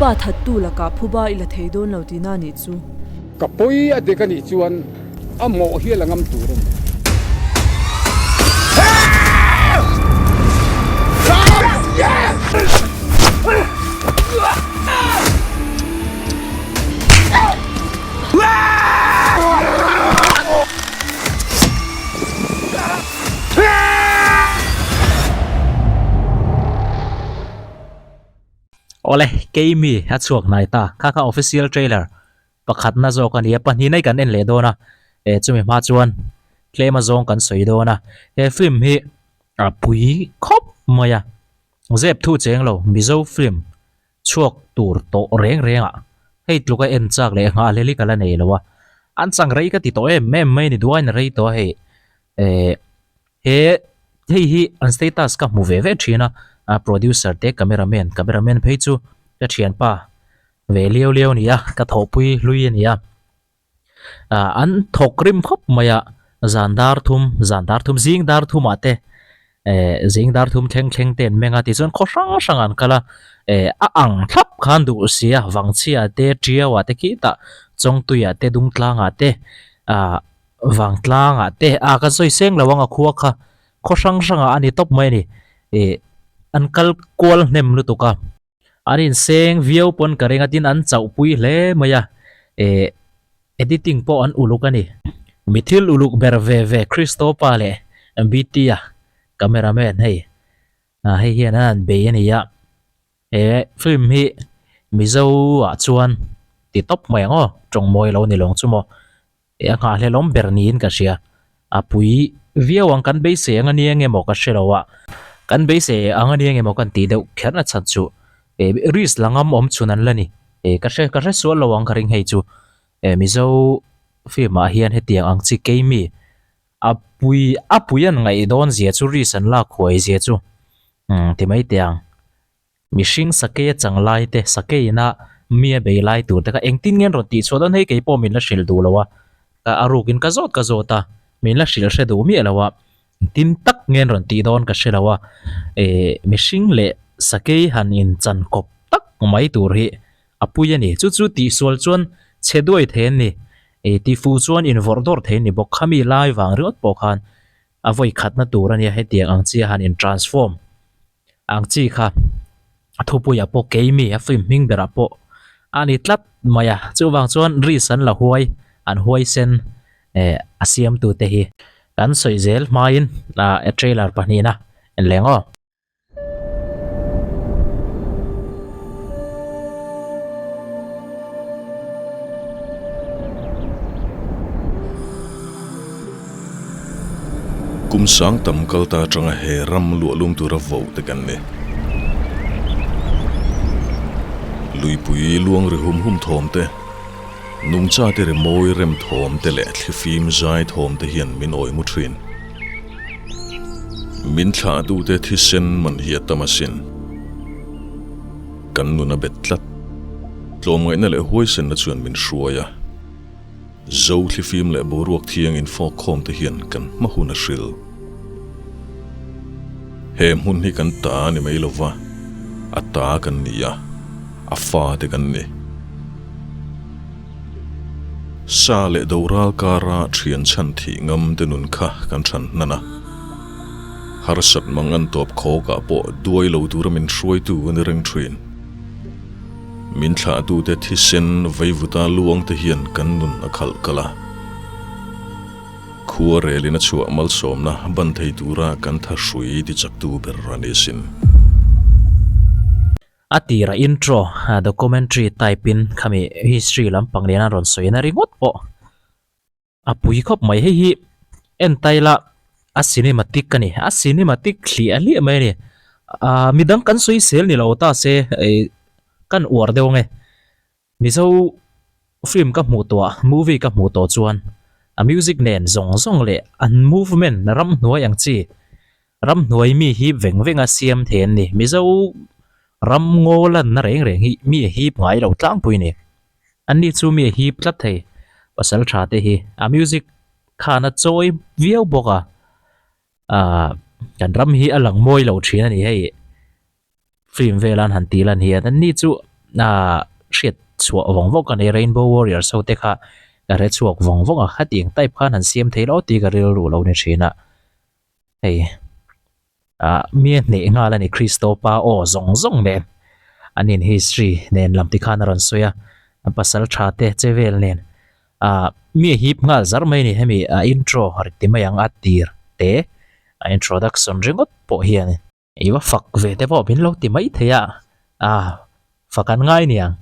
pa that tu la ka phuba ila theidon lo ti na ni chu kapoi ade kan I chuan amo hi langam turon ole keimi ha chuak nai ta kha official trailer pakhat na zo kan ya pani nei kan en le do na chumi ma chuan claim a zong kan soi do na film hi a pui khop maya zep thu cheng lo mizo film chuak tur to reng renga hei tluka en chak le nga leli kala nei lo wa an chang rei ka ti to em mai ni duain rei to he hi an status ka mu ve ve thina producer te cameraman phei chu ka thian pa ve leo ni ya ka thopui lui ni ya an thokrim khop maya zandar thum zingdar thum ate zingdar thum thleng ten menga ti chon khosang an kala a ang thap khan du sia wangchia te tia wa te ki ta chong tuya te dung tlang ate wang tlang ate ka soi seng lawanga khuwa kha khosang ani top mai ni an kal kwal nem lu tuka arin seng view pon karenga tin an chau pui hle maya editing po an uluk ani mithil uluk ber ve Christopha le bitia cameraman hei hian an be ani ya film hi mizo a chuan ti top mai ngo tong moi lo ni long chumo nga hle lom ber ni in ka sia apui view ang kan be se ngani nge mo ka shelawa kan be se angani nge mo kan ti deuh kherna chat chu ris langam om chunan lani ka hre so lawang ka ring hei chu mizo film a hian hetiang ang chi keimi apui an ngai don zia chu reason la khoi zia chu ti mai tiang mishing sake changlai te sake na mia be lai tur ta ka engtin ngen ron ti chodan hei ke po min la shil du lawa ka arukin ka zota min la shil she du mi lawa tin tak ngen ron ti don ka shelawa mishing le sake han in chan kop tak mai tur hi apuya ni chu ti sol chuan chedoi then ni ti fu chuan in vordor the ni bok khami lai wang riot po khan avoi khat na tur ania he tiang ang chi han in transform ang chi kha thupu ya po keimi a film ming bera po ani tlat maya chuwang chuan reason la huai an huai sen asiam tu te hi kan soi zel main la trailer panina en lengo kum sang tam kalta tanga he ram lu lum tu ra vo te kan ne lui pui luang re hum thom te nung cha te re moi rem thom te le thli fim zai thom te hian min oi mu thin min tha du te thi sen man hi tamasin kan nu na betlat tlom ngai na le hoi sen na chuan min hruaya zo thli fim le boruak thiang in fo khom te hian kan ma hun a hril he mun hi kan ta ni mai lova ata kan nia afa te kan ni sa le doral kara thian chan thi ngam te nun kha kan than nana har sat mangan top kho ka po duai lo tur min hruai tu ni reng thin min thla tu te thi sen veivuta luang te hian kan nun a khal kala khuwa relina chua mal somna ban thei tura kan tha hrui ti chak tu ber rani sin atira intro documentary type in khami history lampang lena ron soina ringot po apui khop mai hi en taila a cinematic kani a cinematic thli ali mai ni midang kan soi sel ni lo ta se kan uar deu nge mizo film ka mu to movie ka mu to chuan a music nen zong le an movement ram hnuai ang chi ram hnuai mi hi venga siam then ni mizo ram ngolan na reng hi mi hi ngai lo tlang pui ni ani chu mi hi plat thei pasal tha te hi a music khana choi viau boka kan ram hi alang moi lo thina ni hei film velan han tilan hi an ni chu riết chuộc vòng vốc cái này Rainbow Warriors sau thế cả cái riết chuộc vòng vốc khát tiếng tay phan hẳn xem thấy đó thì cái rêu rủ lâu này chuyện hey miền này ngã là này Christopher zong nên anh in history nên làm tikhan ron soya pasal chate chevel nên mi hip nga zarmai ni hemi intro har timayang atir te introduction ringot po hian iwa fak ve te po bin lo ti mai theya fakan ngai niang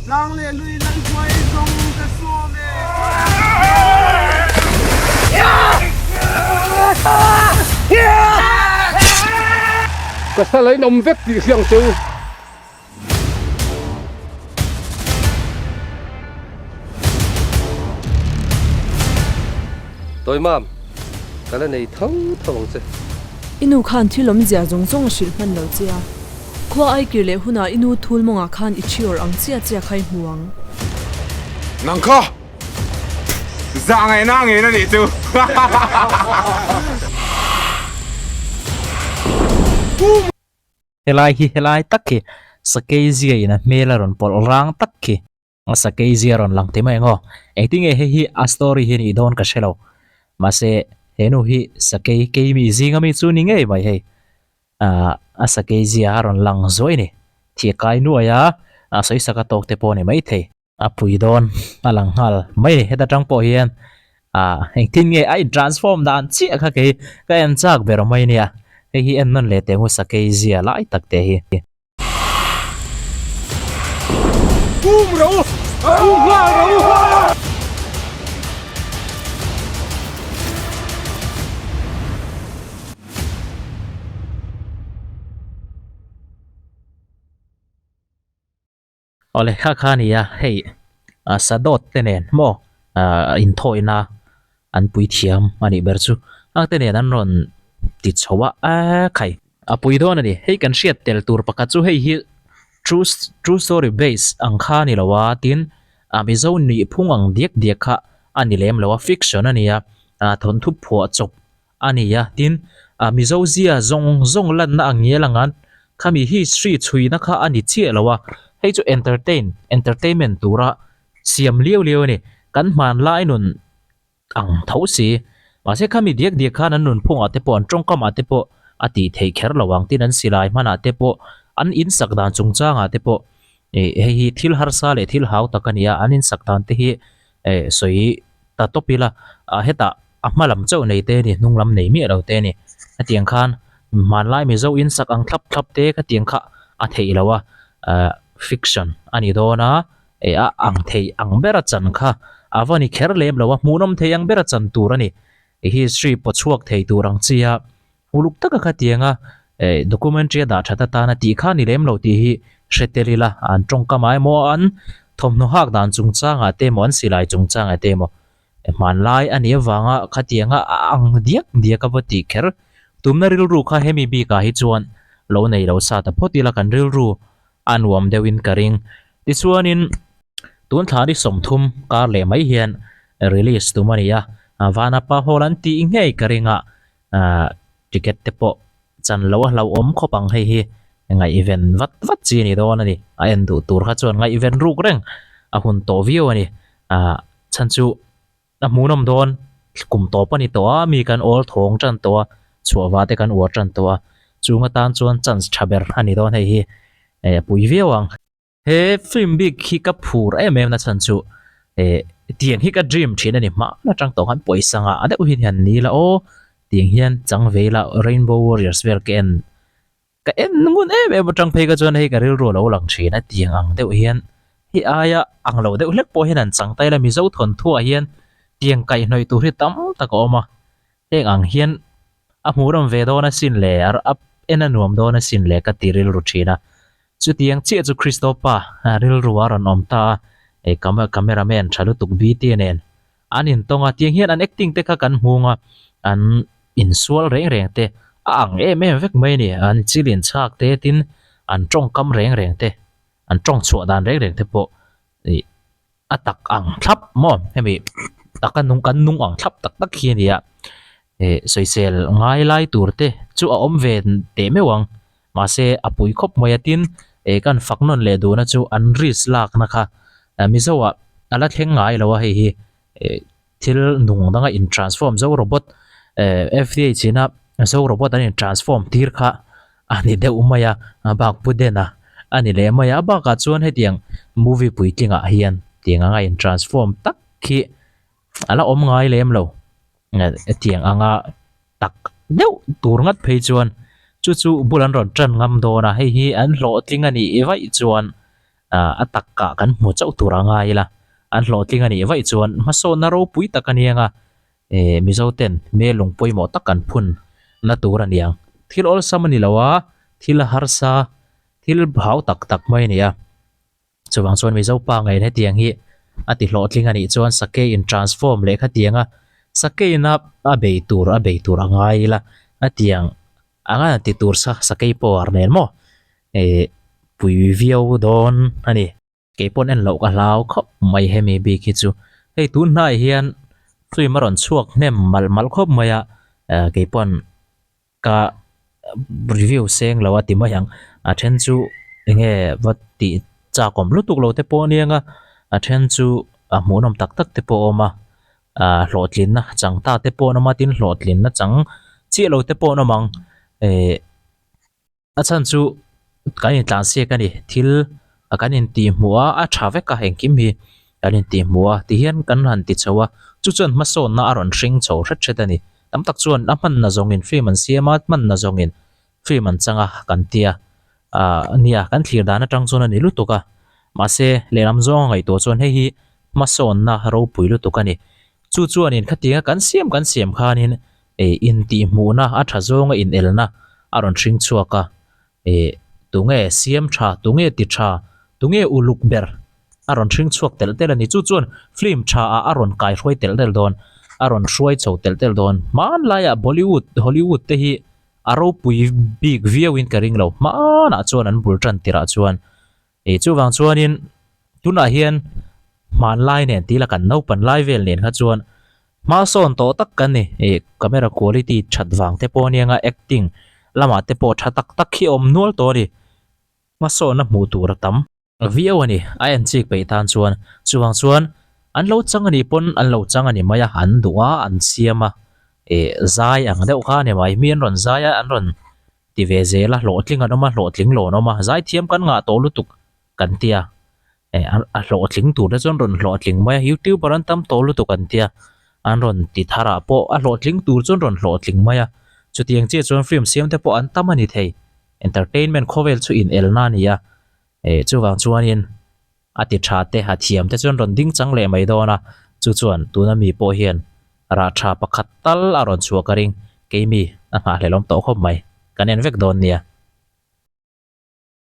lang le lui lang quay dong cái xô mẹ cái sao lấy nông vét thì riêng chứ tôi mam cái này thấu thấu chứ inu khan thilom zia zong shil man lo chia khwa ai kirle huna inu thul monga khan ichior ang chia khai huang nàng kho dạ ngày na ngày nó đi chứ helai takki sakei na melaron pol rang takki sakei ron lang te mai ngo engting hi a story hi ni don ka shelo mase henu hi sakei ke mi zinga mi chu ni nge mai hei a sakei ron lang zoi ni thi kai nu aya a soi saka tok te po ni mai the a pui don alang hal mai heta tang po hian engting nge ai transform dan chi kha ke ka en chak ber mai ni hi en non le te ngu sakei zia lai tak te hi ole kha ni ya hei sadot tenen mo in thoina an pui thiam ani ber chu ang tenen an ron ti chowa khai apui don ani hei kan riat tel tur pakha chu hei hi true story base ang kha ni lawa tin mi zo ni phung ang diak kha ani lem lawa fiction ani ya thon thu pho chop ani ya tin mi zo zia zong lan na angelangan khami history chui na kha ani che lawa hei chu entertainment tura siam liu ni kan man lai nun ang thau si ma se khami diak kha nan nun phung ate pon trong kam ate po ati thei kher lawang tin an silai man ate po an in sakdan chungchang ate po hi thil har sa le thil hau takania anin sakdan te hi soi ta topila heta amalam chau nei te ni nunglam nei mi ro te ni atiang khan man lai mi zo in sak ang thlap te ka tiang kha a thei lawa fiction ani dona ang thei ang bera chan kha avani kher lem lawa munom thei ang bera chan turani history pochuak thei turang chia uluk taka kha tianga documentary da thata ta na ti kha ni lem lo ti hi shetelila an tongka mai mo an thomno hak dan chungchanga te mon silai chungchanga te mo man lai ani wanga kha tianga ang diak ka bati kher tumna ril ru kha hemi bi ka hi chuan lo nei lo sa ta photila kan ril ru anwam dewin karing ti chuanin tun thari somthum kar le mai hian release tu mania vana pa holan ti ngei karinga ticket te po chan lo om khopang hei hi ngai event vat chi ni don ani a en du tur kha chuan ngai event ruk reng a hun to view ani chan chu a munom don kum to pani to mi kan ol thong chan to chuwa te kan ur chan to chunga tan chuan chance thaber ani don hei hi pui viewang he film big hi ka phur em na chan chu tiang hi ka dream thina ni ma na tang to han poisanga ade u hin ni la o tiang hian chang veila Rainbow Warriors ver ken ka en ngun em tang phei ka chon hei ka ril ro lo lang thina tiang ang deuh hian hi aya ang lo deuh hlek po hian an chang tai la mi zo thon thua hian tiang kai noi tu ri tam ta ko ma heng ang hian a muram ve do na sin le ar up ena nuam do na sin le ka tiril ru thina chu tiang che chu Christopher ril ruaron omta cameraman chalu tuk bi ti nen anin tonga tiang hian an acting te kha kan hunga an insual reng te ang vek mai ni an chilin chak te tin an tong kam reng te an trong chua dan rek rek te po atak ang thlap mo hemi takan nung ang thlap tak tak hi nia soisel ngai lai turte chu a om ven te mewang ma se apui khop moyatin kan faknon le do na chu an ris lak na kha mizowa ala thleng ngai lawa hei hi thil nung danga in transform zo robot FDA china zo robot an in transform tir kha ani de umaya bak pudena ani le maya ba ka chuan hetiang movie puitlinga hian tianga nga in transform tak khi ala om ngai lem lo tiang anga tak deu tur ngat phei chuan chu bulan ron tran ngam do na hei hi an hlo tling ani evai chuan atak ka kan mu chau tur anga ila an hlo tling ani evai chuan maso na ro pui takanianga mizo ten me lung poi mo takan phun na tur aniang thil ol samani lawa thil harsa thil bhau tak tak mai nia chuwang chuan mizo pa ngai ne tiang hi ati hlo tling ani chuan sake in transform le kha tianga sake na a bei tur angai la atiang anga ti tur sa sake por nen mo pui viau don ani ke pon en lo ka lau khop mai hemi bi ki chu hei tu nai hian tui maron chuak nem mal khop maya ke pon ka review seng lawa ti ma yang a then chu nge wat ti cha kom lutuk lo te po nianga a then chu a munom tak tak te po oma hlotlin na chang ta te po na ma tin hlotlin na chang chi lo te po na mang a chan chu kan in tlan se kan ni thil kan in ti muwa a thave ka heng kim hi kan in ti muwa ti hian kan han ti chawa chu chon ma so na aron ring chaw that that ani tam tak chuan a man na zong in film an siama man na zong in film an changa kan tia nia kan thlir dana tang chon ani lutuka ma se leram zong ngai to chon hei hi ma son na ro pui lutuka ni chu chuan in khatia kan siam khanin in ti mu na a tha zonga in elna aron ring chuaka tunge siam tha tunge ti tha tunge uluk ber aron ring chuak tel ani chu chuan film tha a aron kai roi tel don aron roi chho tel don man laya Bollywood Hollywood te hi aro pui big view in karing lo ma na chuan an bul tran tira chuan chuwang chuanin tuna hian man lai nen tila kan no pan lai vel nen kha chuan ma son to tak kan ni camera quality that wang te po nianga acting lama te po tha tak khi om nual to ri ma so na mu tur tam view ani an chik pe tan chuan chuwang chuan an lo chang ani pon an lo chang ani maya han duwa an siama zai ang deuh kha ne mai mian ron zaya an ron ti ve zela hlo tling anoma hlo tling lo noma zai thiam kan nga to lutuk kan tia a hlo tling tur da chon ron hlo tling mai YouTube ran tam to lutuk kan tia an ron ti thara po a hlo tling tur chon ron hlo tling maya chutiang che chon film siam te po an tamani thei entertainment khovel chu in elna nia chuwang chuanin ati tha te ha thiam te chon ron ding chang le mai dona chu chuan tuna mi po hian ra tha pakhat tal aron chuakaring keimi anga hlelom to khop mai kanen vek don nia